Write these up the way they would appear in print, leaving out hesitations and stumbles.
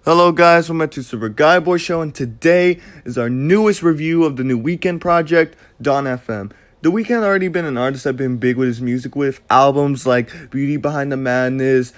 Hello guys, welcome to Super Guy Boy Show, and today is our newest review of the new Weeknd project, Dawn FM. The Weeknd already been an artist I've been big with his music with. Albums like Beauty Behind the Madness,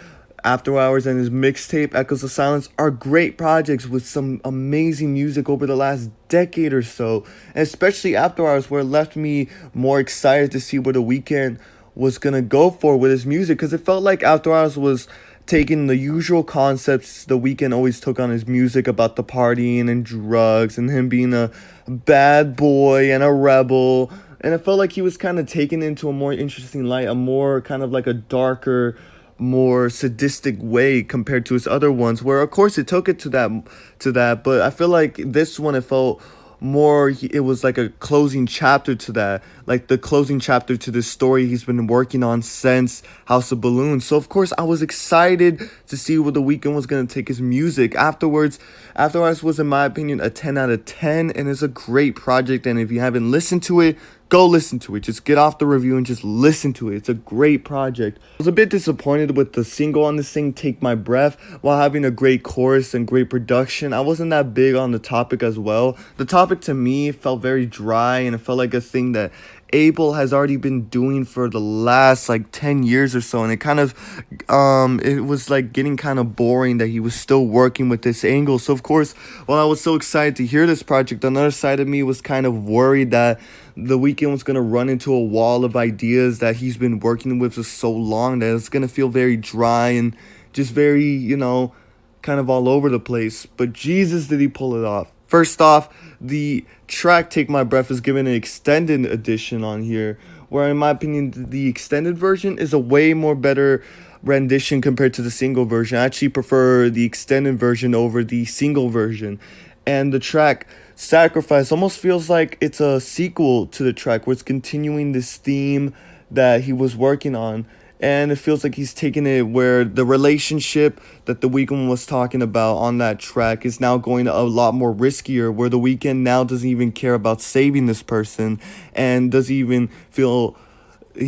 After Hours, and his mixtape Echoes of Silence are great projects with some amazing music over the last decade or so. And especially After Hours, where it left me more excited to see what the Weeknd was gonna go for with his music, because it felt like After Hours was taking the usual concepts the Weeknd always took on his music about the partying and drugs and him being a bad boy and a rebel. And it felt like he was kind of taken into a more interesting light, a more kind of like a darker, more sadistic way compared to his other ones, where of course it took it to that, but I feel like this one it felt more, it was like a closing chapter to that, like the closing chapter to this story he's been working on since House of Balloons. So of course I was excited to see where the Weeknd was going to take his music. Afterwards was, in my opinion, a 10 out of 10, and it's a great project. And if you haven't listened to it, go listen to it. Just get off the review and just listen to it. It's a great project. I was a bit disappointed with the single on this thing, Take My Breath. While having a great chorus and great production, I wasn't that big on the topic as well. The topic to me felt very dry, and it felt like a thing that Abel has already been doing for the last like 10 years or so, and it was like getting kind of boring that he was still working with this angle. So of course, while I was so excited to hear this project, another side of me was kind of worried that the Weeknd was going to run into a wall of ideas that he's been working with for so long, that it's going to feel very dry and just very, kind of all over the place. But Jesus, did he pull it off. First off, the track Take My Breath is given an extended edition on here, where in my opinion the extended version is a way more better rendition compared to the single version. I actually prefer the extended version over the single version. And the track Sacrifice almost feels like it's a sequel to the track, where it's continuing this theme that he was working on. And it feels like he's taking it where the relationship that the Weeknd was talking about on that track is now going a lot more riskier, where the Weeknd now doesn't even care about saving this person, and he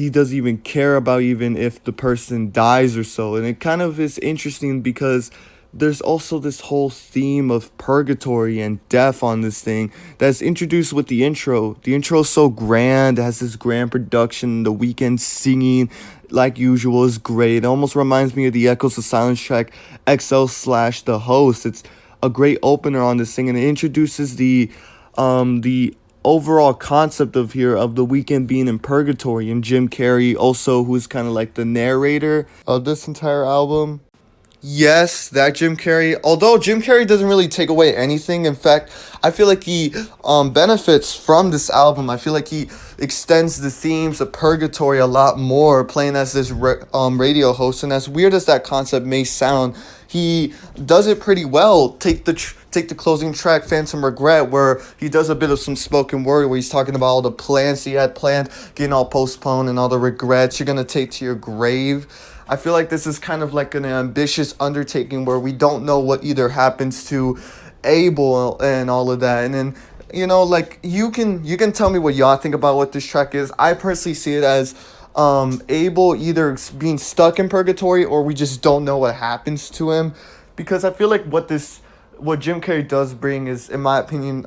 doesn't even care about even if the person dies or so. And it kind of is interesting because there's also this whole theme of purgatory and death on this thing that's introduced with the intro. The intro is so grand, it has this grand production, the Weeknd singing like usual is great. It almost reminds me of the Echoes of Silence track XL/The Host. It's a great opener on this thing, and it introduces the overall concept of the Weeknd being in purgatory, and Jim Carrey also, who's kind of like the narrator of this entire album. Yes, that Jim Carrey. Although Jim Carrey doesn't really take away anything. In fact, I feel like he benefits from this album. I feel like he extends the themes of purgatory a lot more, playing as this radio host. And as weird as that concept may sound, he does it pretty well. Take the closing track, Phantom Regret, where he does a bit of some spoken word, where he's talking about all the plans he had planned, getting all postponed, and all the regrets you're gonna take to your grave. I feel like this is kind of like an ambitious undertaking, where we don't know what either happens to Abel and all of that. And then, like, you can tell me what y'all think about what this track is. I personally see it as Abel either being stuck in purgatory, or we just don't know what happens to him. Because I feel like what Jim Carrey does bring is, in my opinion,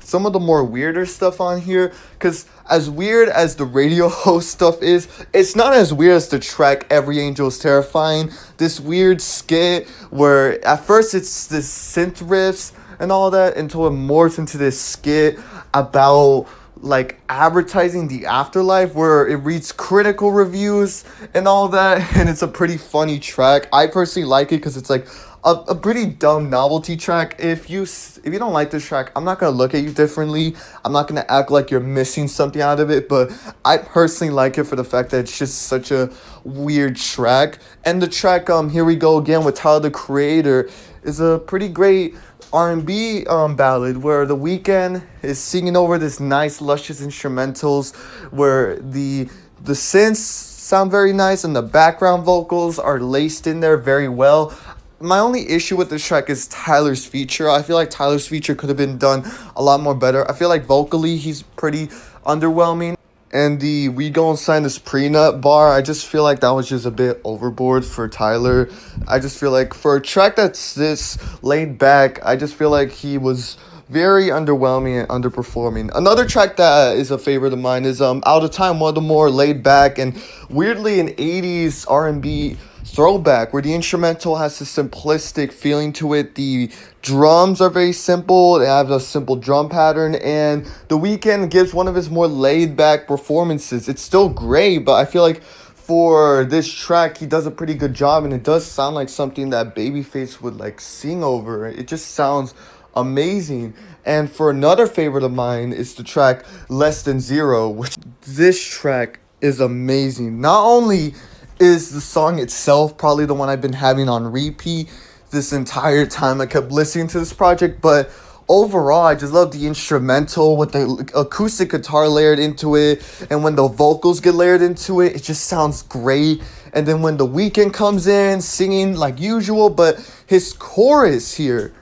some of the more weirder stuff on here. Because as weird as the radio host stuff is, it's not as weird as the track Every Angel is Terrifying. This weird skit where at first it's this synth riffs and all that, until it morphs into this skit about like advertising the afterlife, where it reads critical reviews and all that. And it's a pretty funny track. I personally like it because it's like a pretty dumb novelty track. If you don't like this track, I'm not gonna look at you differently. I'm not gonna act like you're missing something out of it. But I personally like it for the fact that it's just such a weird track. And the track Here We Go Again with Tyler the Creator is a pretty great R&B ballad, where the Weeknd is singing over this nice luscious instrumentals, where the synths sound very nice and the background vocals are laced in there very well. My only issue with this track is Tyler's feature. I feel like Tyler's feature could have been done a lot more better. I feel like vocally he's pretty underwhelming. And the "we gon' sign this prenup" bar, I just feel like that was just a bit overboard for Tyler. I just feel like for a track that's this laid back, I just feel like he was very underwhelming and underperforming. Another track that is a favorite of mine is "Out of Time," one of the more laid back and weirdly an 80s R&B throwback where the instrumental has a simplistic feeling to it. The drums are very simple. They have a simple drum pattern, and The Weeknd gives one of his more laid back performances. It's still great, but I feel like for this track, he does a pretty good job, and it does sound like something that Babyface would like sing over. It just sounds amazing. And for another favorite of mine is the track "Less Than Zero," which this track is amazing. Not only is the song itself probably the one I've been having on repeat this entire time I kept listening to this project, but overall I just love the instrumental with the acoustic guitar layered into it, and when the vocals get layered into it, it just sounds great. And then when The Weeknd comes in singing like usual, but his chorus here,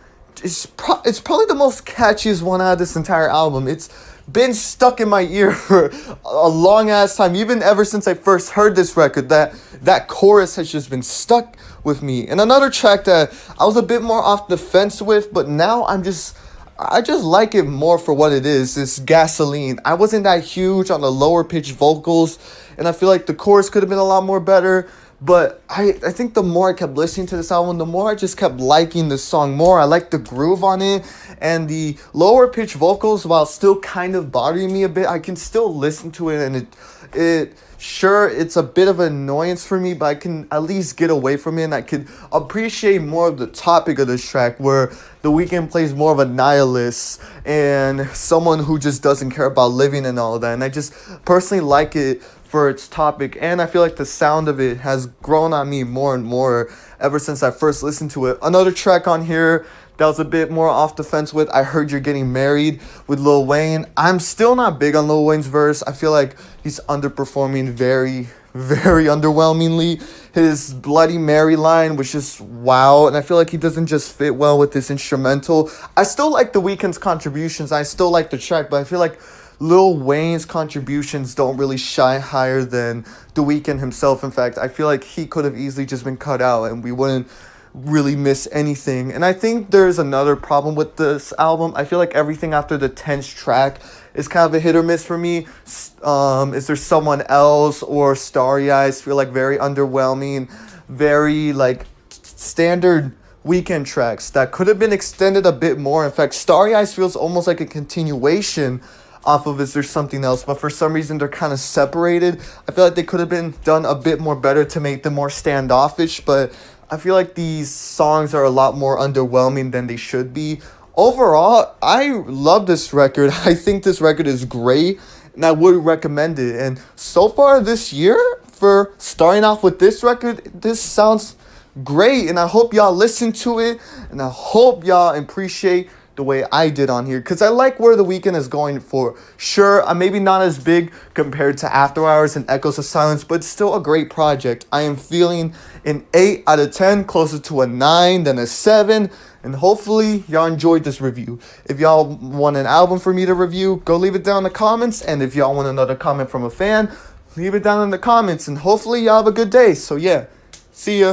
it's probably the most catchiest one out of this entire album. It's been stuck in my ear for a long ass time, even ever since I first heard this record. That chorus has just been stuck with me. And another track that I was a bit more off the fence with, but now I just like it more for what it is "Gasoline." I wasn't that huge on the lower pitched vocals, and I feel like the chorus could have been a lot more better. But I think the more I kept listening to this album, the more I just kept liking this song more. I like the groove on it, and the lower pitch vocals, while still kind of bothering me a bit, I can still listen to it, and it's a bit of an annoyance for me, but I can at least get away from it, and I could appreciate more of the topic of this track, where The Weeknd plays more of a nihilist and someone who just doesn't care about living and all that. And I just personally like it for its topic, and I feel like the sound of it has grown on me more and more ever since I first listened to it. Another track on here that was a bit more off the fence with, "I Heard You're Getting Married" with Lil Wayne. I'm still not big on Lil Wayne's verse. I feel like he's underperforming very, very underwhelmingly. His "Bloody Mary" line was just wow, and I feel like he doesn't just fit well with this instrumental. I still like The Weeknd's contributions. I still like the track, but I feel like Lil Wayne's contributions don't really shine higher than The Weeknd himself. In fact, I feel like he could have easily just been cut out and we wouldn't really miss anything. And I think there's another problem with this album. I feel like everything after the 10th track is kind of a hit or miss for me. Is There Someone Else or Starry Eyes feel like very underwhelming, very like standard Weeknd tracks that could have been extended a bit more. In fact, Starry Eyes feels almost like a continuation off of Is There Something Else, but for some reason they're kind of separated. I feel like they could have been done a bit more better to make them more standoffish, but I feel like these songs are a lot more underwhelming than they should be. Overall, I love this record. I think this record is great, and I would recommend it. And so far this year, for starting off with this record, this sounds great, and I hope y'all listen to it, and I hope y'all appreciate the way I did on here, because I like where The Weeknd is going for. Sure, I'm maybe not as big compared to After Hours and Echoes of Silence, but it's still a great project. I am feeling an 8 out of 10, closer to a 9 than a 7, and hopefully y'all enjoyed this review. If y'all want an album for me to review, go leave it down in the comments, and if y'all want another comment from a fan, leave it down in the comments, and hopefully y'all have a good day. So yeah, see ya.